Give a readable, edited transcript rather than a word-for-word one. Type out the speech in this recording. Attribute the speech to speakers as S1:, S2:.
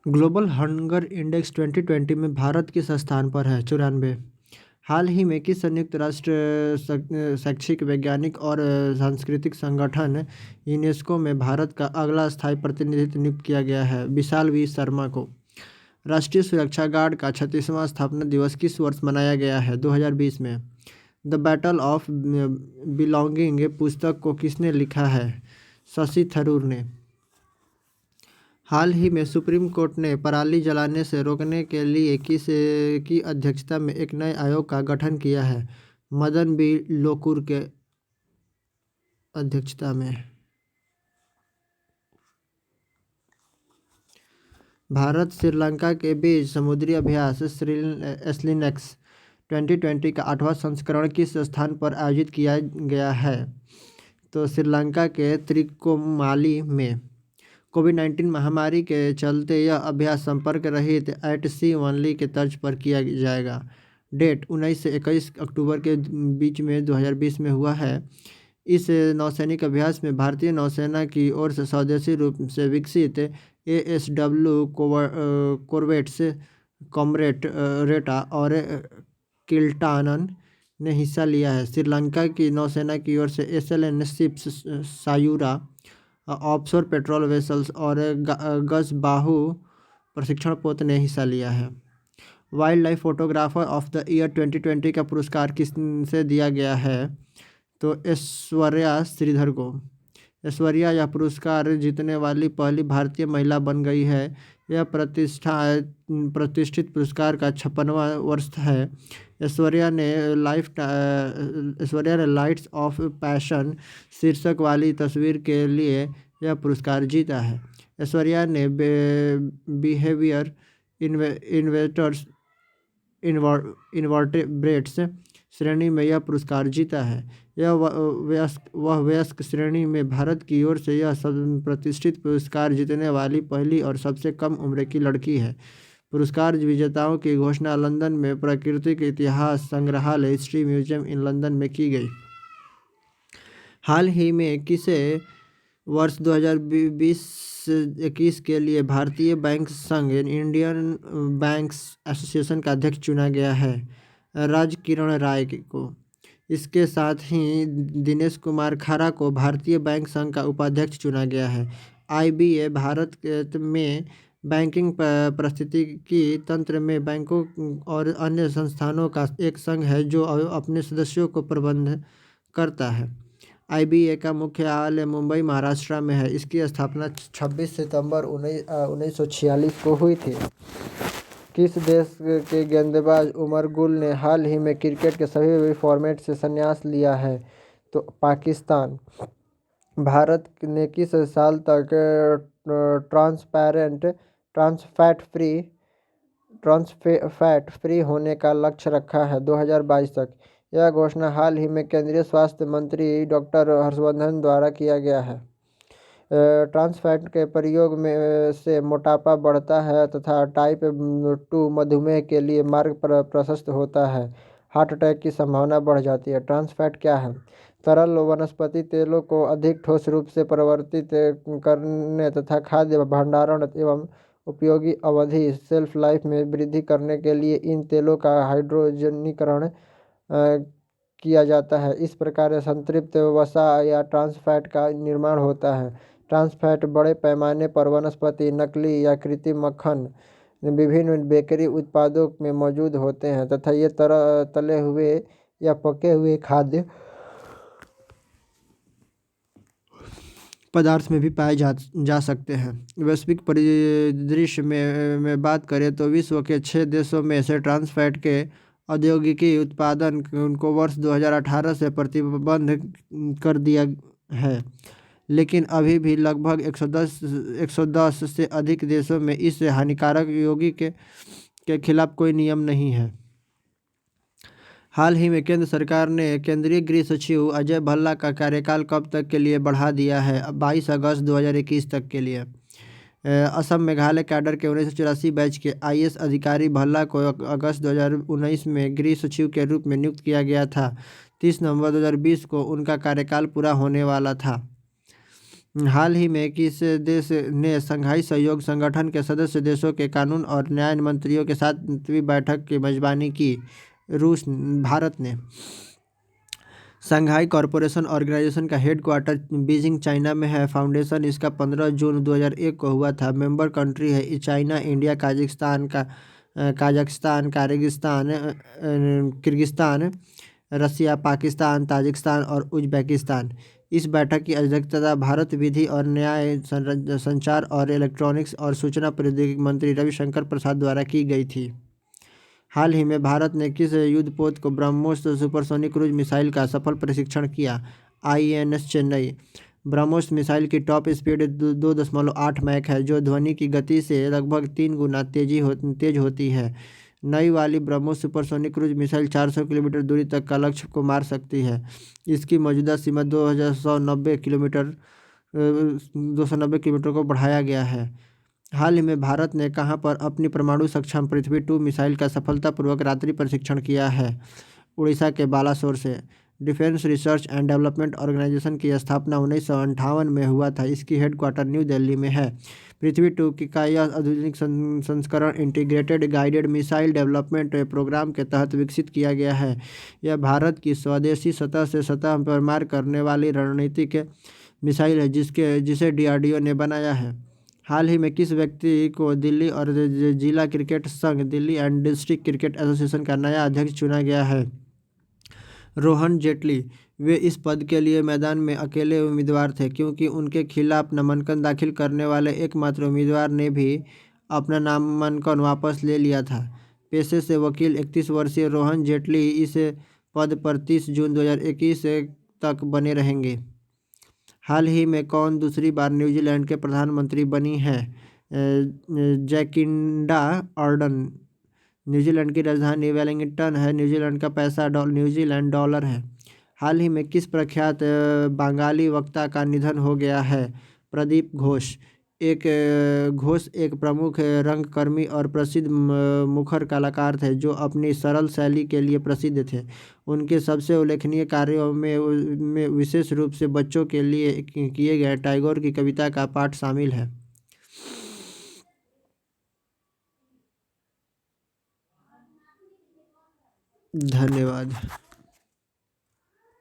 S1: Global hunger index 2020 में भारत किस स्थान पर है? 94। हाल ही में किस संयुक्त राष्ट्र शैक्षिक वैज्ञानिक और सांस्कृतिक संगठन यूनेस्को में भारत का अगला स्थायी प्रतिनिधि नियुक्त किया गया है? विशाल वी शर्मा को। राष्ट्रीय सुरक्षा गार्ड का 36वां स्थापना दिवस किस वर्ष मनाया गया है? 2020 में। द बैटल ऑफ बिलोंगिंग पुस्तक को किसने लिखा है? शशि थरूर ने। हाल ही में सुप्रीम कोर्ट ने पराली जलाने से रोकने के लिए किस की अध्यक्षता में एक नए आयोग का गठन किया है? मदन बी लोकुर के अध्यक्षता में। भारत श्रीलंका के बीच समुद्री अभ्यास एस्लिनेक्स 2020 का 8वां संस्करण किस स्थान पर आयोजित किया गया है? तो श्रीलंका के त्रिकोमाली में। कोविड-19 महामारी के चलते यह अभ्यास संपर्क रहित एट सी ओनली के तर्ज पर किया जाएगा। डेट 19 से 21 अक्टूबर के बीच में 2020 में हुआ है। इस नौसैनिक अभ्यास में भारतीय नौसेना की ओर से स्वदेशी रूप से विकसित ASW कॉर्वेट्स कॉमरेट रेटा और किल्टानन ने हिस्सा लिया है। श्रीलंका की नौसेना की ओर से SLN ships Sayura offshore patrol vessels और गजबाहु प्रशिक्षण पोत ने हिस्सा लिया है। Wildlife photographer of the year 2020 का पुरस्कार किससे दिया गया है? तो ऐश्वर्या श्रीधर को। ऐश्वर्या यह पुरस्कार जीतने वाली पहली भारतीय महिला बन गई है। यह प्रतिष्ठित पुरस्कार का 56वां वर्ष है। ऐश्वर्या ने लाइट्स ऑफ पैशन शीर्षक वाली तस्वीर के लिए यह पुरस्कार जीता है। ऐश्वर्या ने बिहेवियर इन्वेस्टर्स इन्वर्टेब्रेट्स श्रेणी में यह पुरस्कार जीता है। यह वयस्क श्रेणी में भारत की ओर से यह सब प्रतिष्ठित पुरस्कार जीतने वाली पहली और सबसे कम उम्र की लड़की है। पुरस्कार विजेताओं की घोषणा लंदन में प्राकृतिक इतिहास संग्रहालय हिस्ट्री म्यूजियम इन लंदन में की गई। हाल ही में किसे वर्ष 2020-21 के लिए भारतीय बैंक संघ इंडियन बैंक्स एसोसिएशन का अध्यक्ष चुना गया है? राज किरण राय को। इसके साथ ही दिनेश कुमार खरा को भारतीय बैंक संघ का उपाध्यक्ष चुना गया है। IBA भारत में बैंकिंग पारिस्थितिकी तंत्र में बैंकों और अन्य संस्थानों का एक संघ है जो अपने सदस्यों को प्रबंध करता है। IBA का मुख्यालय मुंबई महाराष्ट्र में है। इसकी स्थापना 26 सितंबर 1946 को हुई थी। किस देश के गेंदबाज उमर गुल ने हाल ही में क्रिकेट के सभी फॉर्मेट से संन्यास लिया है? तो पाकिस्तान। भारत ने किस साल तक ट्रांस फैट फ्री होने का लक्ष्य रखा है? 2022 तक। यह घोषणा हाल ही में केंद्रीय स्वास्थ्य मंत्री डॉक्टर हर्षवर्धन द्वारा किया गया है। ट्रांस फैट के प्रयोग में से मोटापा बढ़ता है तथा टाइप 2 मधुमेह के लिए मार्ग प्रशस्त होता है। हार्ट अटैक की संभावना बढ़ जाती है। ट्रांस फैट क्या है? तरल वनस्पति तेलों को अधिक ठोस रूप से परिवर्तित करने तथा खाद्य भंडारण एवं उपयोगी अवधि शेल्फ लाइफ में वृद्धि करने के लिए इन तेलों का हाइड्रोजनीकरण किया जाता है। इस प्रकार संतृप्त वसा या ट्रांस फैट का निर्माण होता है। ट्रांस फैट बड़े पैमाने पर वनस्पति, नकली या कृत्रिम मक्खन, विभिन्न बेकरी उत्पादों में मौजूद होते हैं तथा ये तले हुए या पके हुए खाद्य पदार्थ में भी पाए जा सकते हैं। वैश्विक परिदृश्य में बात करें तो विश्व के 6 देशों में से ट्रांस फैट के औद्योगिकी उत्पादन को वर्ष 2018 से प्रतिबंध कर दिया है, लेकिन अभी भी लगभग 110 से अधिक देशों में इस हानिकारक यौगिक के खिलाफ कोई नियम नहीं है। हाल ही में केंद्र सरकार ने केंद्रीय गृह सचिव अजय भल्ला का कार्यकाल कब तक के लिए बढ़ा दिया है? 22 अगस्त 2021 तक के लिए। असम मेघालय कैडर के 1984 बैच के IAS अधिकारी भल्ला को अगस्त 2019 में गृह सचिव के रूप में नियुक्त किया गया था। 30 नवंबर 2020 को उनका कार्यकाल पूरा होने वाला था। हाल ही में किस देश ने शंघाई सहयोग संगठन के सदस्य देशों के कानून और न्याय मंत्रियों के साथ 7वीं बैठक की मेजबानी की? भारत ने। शंघाई कॉरपोरेशन ऑर्गेनाइजेशन का हेडक्वार्टर बीजिंग चाइना में है। फाउंडेशन इसका 15 जून 2001 को हुआ था। मेंबर कंट्री है चाइना, इंडिया, काजाख्स्तान, किर्गिस्तान, रसिया, पाकिस्तान, ताजिकिस्तान और उज्बेकिस्तान। इस बैठक की अध्यक्षता भारत विधि और न्याय, संचार और इलेक्ट्रॉनिक्स और सूचना प्रौद्योगिकी मंत्री रविशंकर प्रसाद द्वारा की गई थी। हाल ही में भारत ने किस युद्धपोत को ब्रह्मोस सुपरसोनिक क्रूज मिसाइल का सफल परीक्षण किया? INS चेन्नई। ब्रह्मोस मिसाइल की टॉप स्पीड 2.8 मैक है, जो ध्वनि की गति से लगभग 3 गुना तेज होती है। नई वाली BrahMos supersonic cruise missile 400 kilometre दूरी तक का लक्ष्य को मार सकती है। इसकी मौजूदा सीमा 290 किलोमीटर को बढ़ाया गया है। हाल ही में भारत ने कहां पर अपनी परमाणु सक्षम पृथ्वी-2 मिसाइल का सफलतापूर्वक रात्रि परीक्षण किया है? उड़ीसा के बालासोर से। Defence research and development organisation की स्थापना 1958 में हुआ था। इसकी हेडक्वार्टर न्यू दिल्ली में है। पृथ्वी-2 का यह आधुनिक संस्करण integrated guided missile development programme के तहत विकसित किया गया है। यह भारत की स्वदेशी सतह से सतह पर मार करने वाली रणनीतिक मिसाइल है, जिसे DRDO ने बनाया है। हाल ही में किस व्यक्ति को दिल्ली और जिला क्रिकेट संघ Delhi and district cricket association का नया अध्यक्ष चुना गया है? रोहन जेटली। वे इस पद के लिए मैदान में अकेले उम्मीदवार थे, क्योंकि उनके खिलाफ नामांकन दाखिल करने वाले एकमात्र उम्मीदवार ने भी अपना नामांकन वापस ले लिया था। पेशे से वकील 31 वर्षीय रोहन जेटली इस पद पर 30 जून 2021 तक बने रहेंगे। हाल ही में कौन दूसरी बार न्यूजीलैंड के प्रधानमंत्री बनी हैं? Jacinda Ardern. न्यूजीलैंड की राजधानी वेलिंगटन है। न्यूजीलैंड का पैसा न्यूजीलैंड डॉलर है। हाल ही में किस प्रख्यात बंगाली वक्ता का निधन हो गया है? प्रदीप घोष। घोष एक प्रमुख रंगकर्मी और प्रसिद्ध मुखर कलाकार थे, जो अपनी सरल शैली के लिए प्रसिद्ध थे। उनके सबसे उल्लेखनीय कार्यों में विशेष रूप से बच्चों के लिए किए गए टैगोर की कविता का पाठ शामिल है। धन्यवाद।